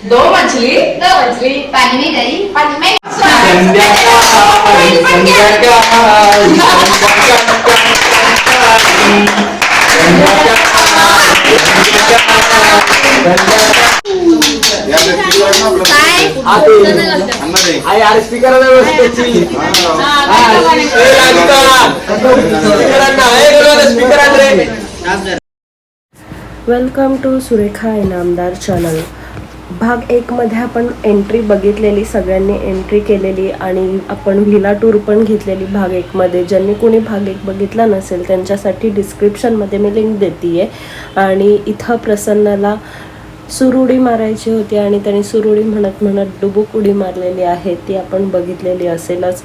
दो मछली पानी में गई पानी में welcome to Surekha Inamdar channel. भाग 1 मध्ये आपण एंट्री बघितलेली, सगळ्यांनी एंट्री केलेली आणि आपण व्हिला टूर पण घेतलेली भाग 1 मध्ये. ज्यांनी कोणी भाग 1 बघितला नसेल त्यांच्यासाठी डिस्क्रिप्शनमध्ये मी लिंक देते आहे. आणि इथं प्रसन्नाला सुरुडी मारायची होती आणि त्यांनी सुरुडी म्हणत म्हणत डुबुक उडी मारलेली आहे, ती आपण बघितलेली असेलच.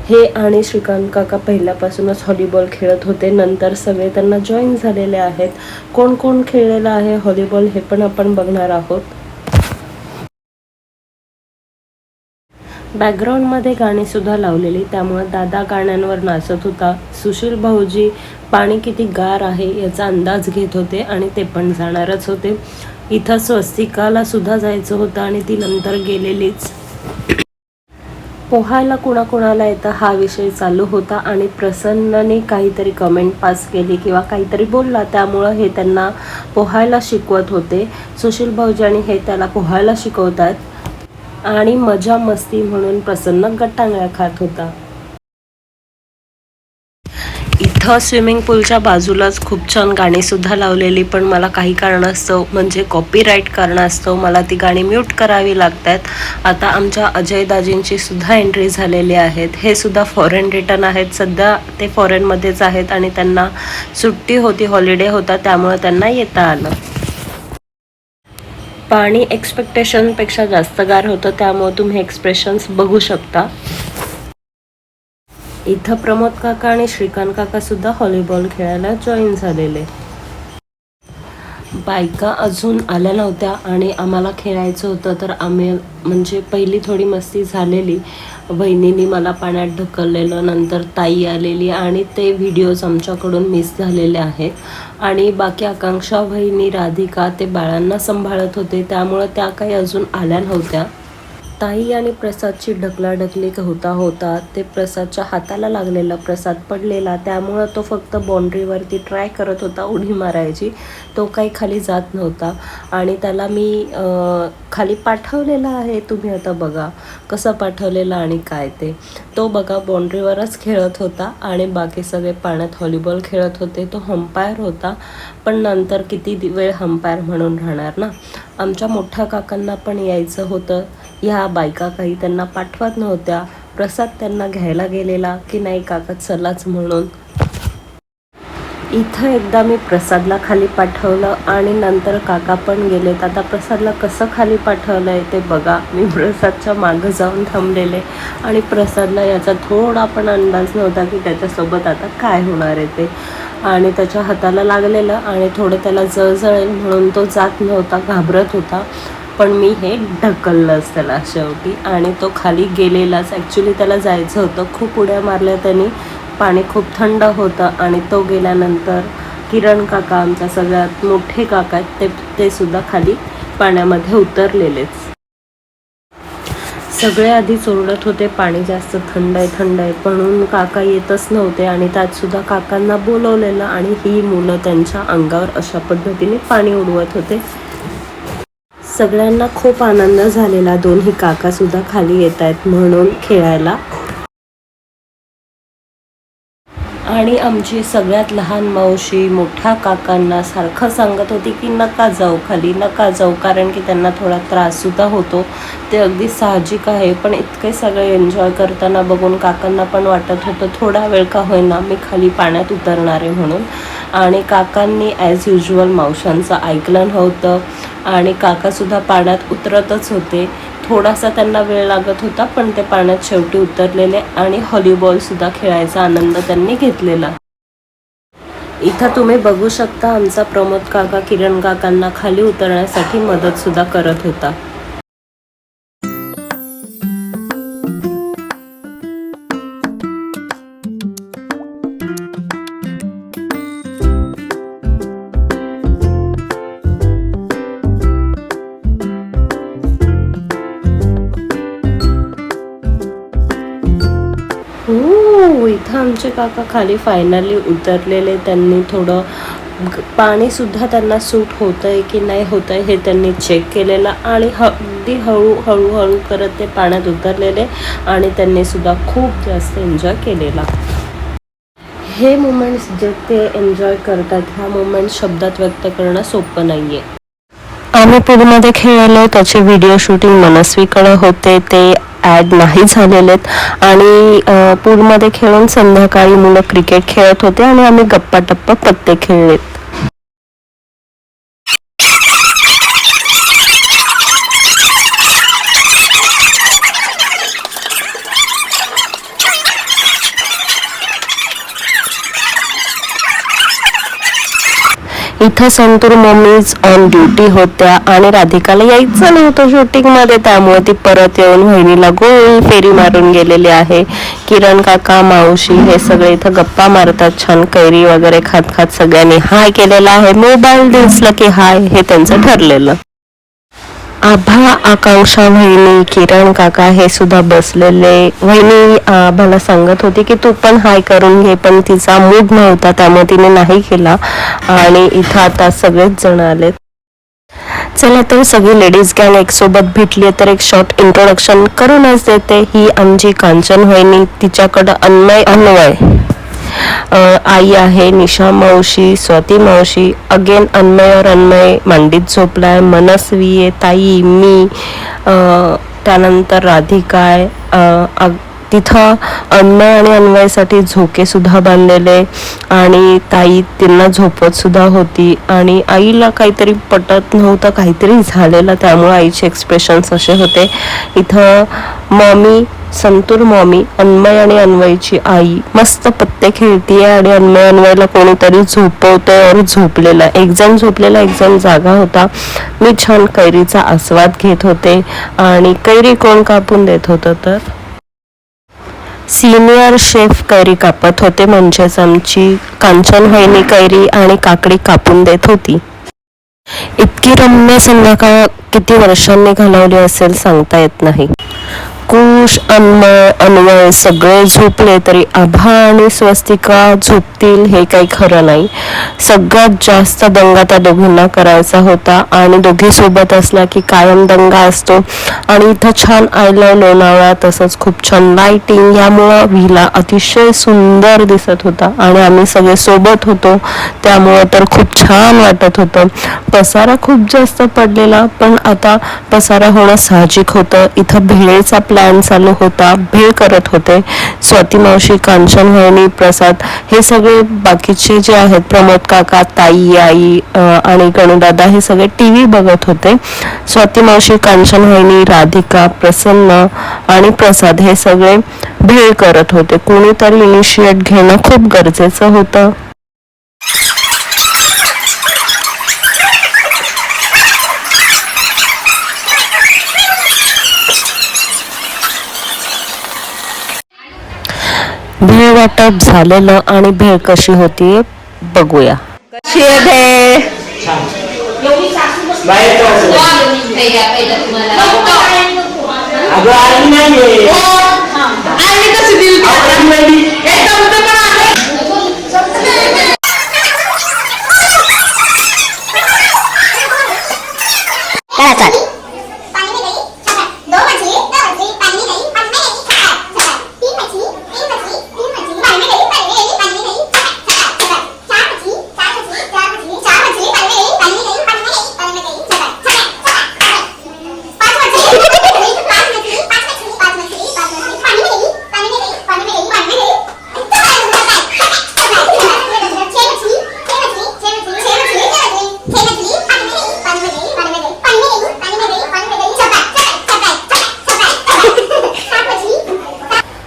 हे आणि श्रीकांत काका पहिल्यापासूनच व्हॉलीबॉल खेळत होते, नंतर सगळे त्यांना जॉईन झालेले आहेत. कोण कोण खेळलेलं आहे व्हॉलीबॉल हे पण आपण बघणार आहोत. बॅकग्राऊंडमध्ये गाणीसुद्धा लावलेली, त्यामुळे दादा गाण्यांवर नाचत होता. सुशील भाऊजी पाणी किती गार आहे याचा अंदाज घेत होते आणि ते पण जाणारच होते. इथं स्वस्तिकाला सुद्धा जायचं होतं आणि ती नंतर गेलेलीच. पोहायला कुणाकुणाला येतं हा विषय चालू होता आणि प्रसन्नने काहीतरी कमेंट पास केली किंवा काहीतरी बोलला, त्यामुळं हे त्यांना पोहायला शिकवत होते. सुशील भाऊजानी हे त्याला पोहायला शिकवतात आणि मजा मस्ती म्हणून प्रसन्न गट्टांगळ्या खात होता. इथं स्विमिंग पूलच्या बाजूलाच खूप छान गाणीसुद्धा लावलेली, पण मला काही कारणास्तव म्हणजे कॉपीराईट कारणास्तव मला ती गाणी म्यूट करावी लागतात. आता आमच्या अजय दाजींची सुद्धा एंट्री झालेली आहेत. हे सुद्धा फॉरेन रिटर्न आहेत, सध्या ते फॉरेनमध्येच आहेत आणि त्यांना सुट्टी होती, हॉलिडे होता, त्यामुळे त्यांना येता आलं. पाणी एक्सपेक्टेशनपेक्षा जास्त गार होतं, त्यामुळे तुम्ही एक्सप्रेशन्स बघू शकता. इथं प्रमोद काका आणि श्रीकांत काका सुद्धा व्हॉलीबॉल खेळायला जॉईन झालेले. बायका अजून आल्या नव्हत्या आणि आम्हाला खेळायचं होतं, तर आम्ही म्हणजे पहिली थोडी मस्ती झालेली. बहिणींनी मला पाण्यात ढकललेलं, नंतर ताई आलेली आणि ते व्हिडिओज आमच्याकडून मिस झालेले आहेत. आणि बाकी आकांक्षा, बहिणी, राधिका ते बाळांना सांभाळत होते, त्यामुळं त्या काही अजून आल्या नव्हत्या. ताई आणि प्रसादची ढकलाढकली होता ते प्रसादच्या हाताला लागलेला, प्रसाद पडलेला, त्यामुळं तो फक्त बाउंड्रीवरती ट्राय करत होता उडी मारायची. तो काही खाली जात नव्हता आणि त्याला मी खाली पाठवलेला आहे. तुम्ही आता बघा कसं पाठवलेलं आणि काय ते. तो बघा बाउंड्रीवरच खेळत होता आणि बाकी सगळे पाण्यात व्हॉलीबॉल खेळत होते. तो हंपायर होता, पण नंतर किती वेळ हंपायर म्हणून राहणार ना. आमच्या मोठ्या काकांना पण यायचं होतं, ह्या बायका काही त्यांना पाठवत नव्हत्या. प्रसाद त्यांना घ्यायला गेलेला की नाही काका चलाच म्हणून. इथं एकदा मी प्रसादला खाली पाठवलं आणि नंतर काका पण गेलेत. आता प्रसादला कसं खाली पाठवलं आहे ते बघा. मी प्रसादच्या मागं जाऊन थांबलेले आणि प्रसादला याचा थोडा पण अंदाज नव्हता की त्याच्यासोबत आता काय होणार आहे ते. आणि त्याच्या हाताला लागलेलं आणि थोडं त्याला जळजळेल म्हणून तो जात नव्हता, घाबरत होता. पण मी हे ढकललंच त्याला शेवटी आणि तो खाली गेलेलाच. ॲक्च्युली त्याला जायचं होतं, खूप उड्या मारल्या त्यांनी, पाणी खूप थंड होतं आणि तो गेल्यानंतर किरण काका, आमच्या सगळ्यात मोठे काका आहेत, ते सुद्धा खाली पाण्यामध्ये उतरलेलेच. सगळे आधीच ओरडत होते पाणी जास्त थंड आहे म्हणून काका येतच नव्हते आणि त्यातसुद्धा काकांना बोलवलेलं आणि ही मुलं त्यांच्या अंगावर अशा पद्धतीने पाणी उडवत होते. सगळ्यांना खूप आनंद झालेला, दोन्ही काकासुद्धा खाली येत आहेत म्हणून खेळायला. आणि आमची सगळ्यात लहान मावशी मोठ्या काकांना सारखं सांगत होती की नका जाऊ खाली, नका जाऊ, कारण की त्यांना थोडा त्राससुद्धा होतो. ते अगदी साहजिक आहे, पण इतके सगळे एन्जॉय करताना बघून काकांना पण वाटत होतं थोडा वेळ का होईना मी खाली पाण्यात उतरणार आहे म्हणून. आणि काकांनी ॲज युज्युअल मावशांचं ऐकलं नव्हतं आणि काकासुद्धा पाण्यात उतरतच होते. थोडासा त्यांना वेळ लागत होता, पण ते पाण्यात शेवटी उतरलेले आणि व्हॉलीबॉलसुद्धा खेळायचा आनंद त्यांनी घेतलेला. इथं तुम्ही बघू शकता आमचा प्रमोद काका किरण काकांना खाली उतरण्यासाठी मदतसुद्धा करत होता. आमचे काका खाली फायनली उतरलेले. त्यांनी थोडं पाणीसुद्धा त्यांना सूट होतं आहे की नाही होतं आहे हे त्यांनी चेक केलेलं आणि अगदी हळूहळू करत ते पाण्यात उतरलेले आणि त्यांनीसुद्धा खूप जास्त एन्जॉय केलेला. हे मोमेंट्स जे ते एन्जॉय करतात ह्या मोमेंट्स शब्दात व्यक्त करणं सोपं नाही आहे. आम्ही पूलमध्ये खेळलो त्याचे व्हिडिओ शूटिंग मनस्वीकडे होते, ते ॲड नाही झालेलेत आणि पूलमध्ये खेळून संध्याकाळी मुलं क्रिकेट खेळत होते आणि आम्ही गप्पा पत्ते खेळलेत. इथं संतूर मम्मीज ऑन ड्युटी होत्या आणि राधिकाला यायचं नव्हतं शूटिंगमध्ये, त्यामुळे ती परत येऊन वहिनीला गोल फेरी मारून गेलेली आहे. किरण काका मावशी हे सगळे इथं गप्पा मारतात, छान कैरी वगैरे खात सगळ्यांनी हाय केलेला आहे. मोबाईल दिसलं की हाय हे त्यांचं ठरलेलं. आभा, आकांक्षा वहिनी, किरण काका हे सुद्धा बसलेले. वहिनी आभाला सांगत होती की तू पण हाय करून घे, पण तिचा मूड नव्हता त्यामुळे तिने नाही केला आणि इथं आता सगळेच जण आलेत. चला तर सगळी लेडीज गँग एक सोबत भेटली तर एक शॉर्ट इंट्रोडक्शन करूनच देते. ही आमची कांचन वहिनी, तिच्याकडं अन्वय आई आहे, निशा मावशी, स्वाती मावशी, अगेन अन्वय मांडीत झोपलाय, मनस्वी आहे, ताई, मी, त्यानंतर राधिका आहे. तिथं अन्वय आणि अन्वयसाठी झोके सुद्धा बांधलेले आणि ताई त्यांना झोपत सुद्धा होती आणि आईला काहीतरी पटत नव्हतं, काहीतरी झालेलं, त्यामुळे आईचे एक्सप्रेशन्स असे होते. इथं मॉमी, संतूर मॉमी, अन्वय आणि अन्वयची आई मस्त पत्ते खेळतीये आणि अन्वयला कोणीतरी झोपवतंय और झोपलेला, एक जण झोपलेला एक जण जागा होता. मी छान कैरीचा आस्वाद घेत होते आणि कैरी कोण कापून देत होतं तर सिनियर शेफ कैरी कापत होते, म्हणजेच आमची कांचन वहिनी कैरी आणि काकडी कापून देत होती. इतकी रम्य संध्याकाळ किती वर्षांनी घालवली असेल सांगता येत नाही. कुश, अन्वय सगळे झोपले तरी आभा आणि स्वस्तिका झोपतील हे काही खरं नाही. सगळ्यात जास्त दंगा त्या दोघींना करायचा होता आणि दोघे सोबत असला की कायम दंगा असतो. आणि इथं छान आयलं लोणावळा, तसंच खूप छान लाईटिंग, यामुळं व्हिला अतिशय सुंदर दिसत होता आणि आम्ही सगळे सोबत होतो त्यामुळं तर खूप छान वाटत होतं. पसारा खूप जास्त पडलेला, पण आता पसारा होणं साहजिक होतं. इथं भेळेचा प्लॅन चालू होता, भेळ करत होते स्वाती मावशी, कांचन वहिनी, प्रसाद हे सगळे बाकीचे जे आहेत, प्रमोद काका, ताई, आई आणि गणुदादा हे सगळे टीव्ही बघत होते. स्वाती मावशी, कांचन वहिनी, राधिका, प्रसन्न आणि प्रसाद हे सगळे भेळ करत होते. कोणीतरी इनिशिएट घेणं खूप गरजेचं होतं. भेळ वाटप झालेलं आणि भेळ कशी होती बघूया. कशी आहे भेळ?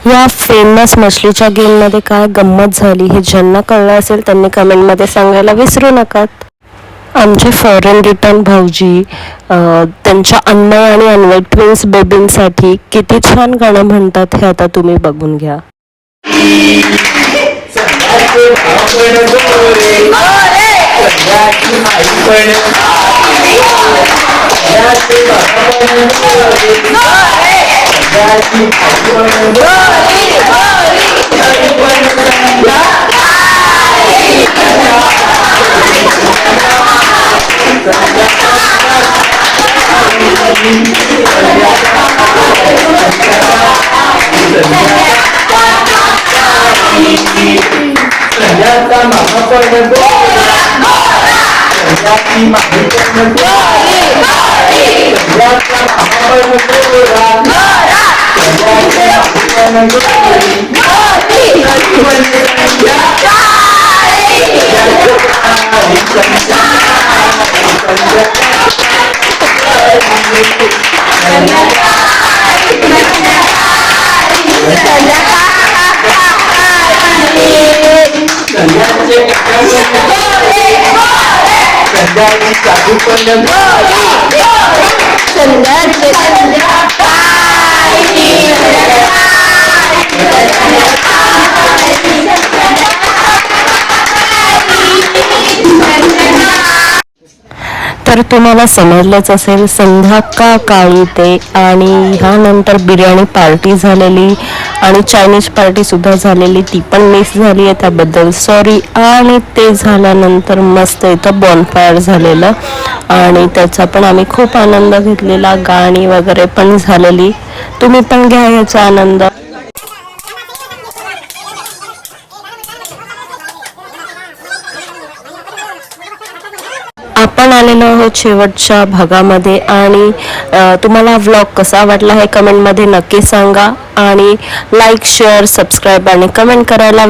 या फेमस मछलीच्या गेममध्ये काय गंमत झाली हे ज्यांना कळलं असेल त्यांनी कमेंटमध्ये सांगायला विसरू नका. आमचे फॉरेन रिटर्न भाऊजी त्यांच्या अन्वय आणि अन्वय ट्विन्स बेबींसाठी किती छान गाणं म्हणतात हे आता तुम्ही बघून घ्या. संध्याचा महापर्ण गोरा संध्याची महापर्ण गोरा संध्याचा महापर्ण गोरा संध्याची महापर्ण संध्याची साधूपण तर तुम्हाला समजलंच असेल संध्या का काळी ते, आणि ह्यानंतर बिर्याणी पार्टी झालेली आणि चायनीज पार्टी सुद्धा झालेली, ती पण मिस झाली आहे, त्याबद्दल सॉरी. आणि ते झाल्यानंतर मस्त इथं बॉनफायर झालेलं आणि त्याचा पण आम्ही खूप आनंद घेतलेला, गाणी वगैरे पण झालेली. तुम्ही पण घ्या याचा आनंद. आपण आलेलो आहोत शेवटच्या भागामध्ये आणि तुम्हाला व्लॉग कसा वाटला हे कमेंटमध्ये नक्की सांगा आणि लाईक शेअर सबस्क्राईब आणि कमेंट करायला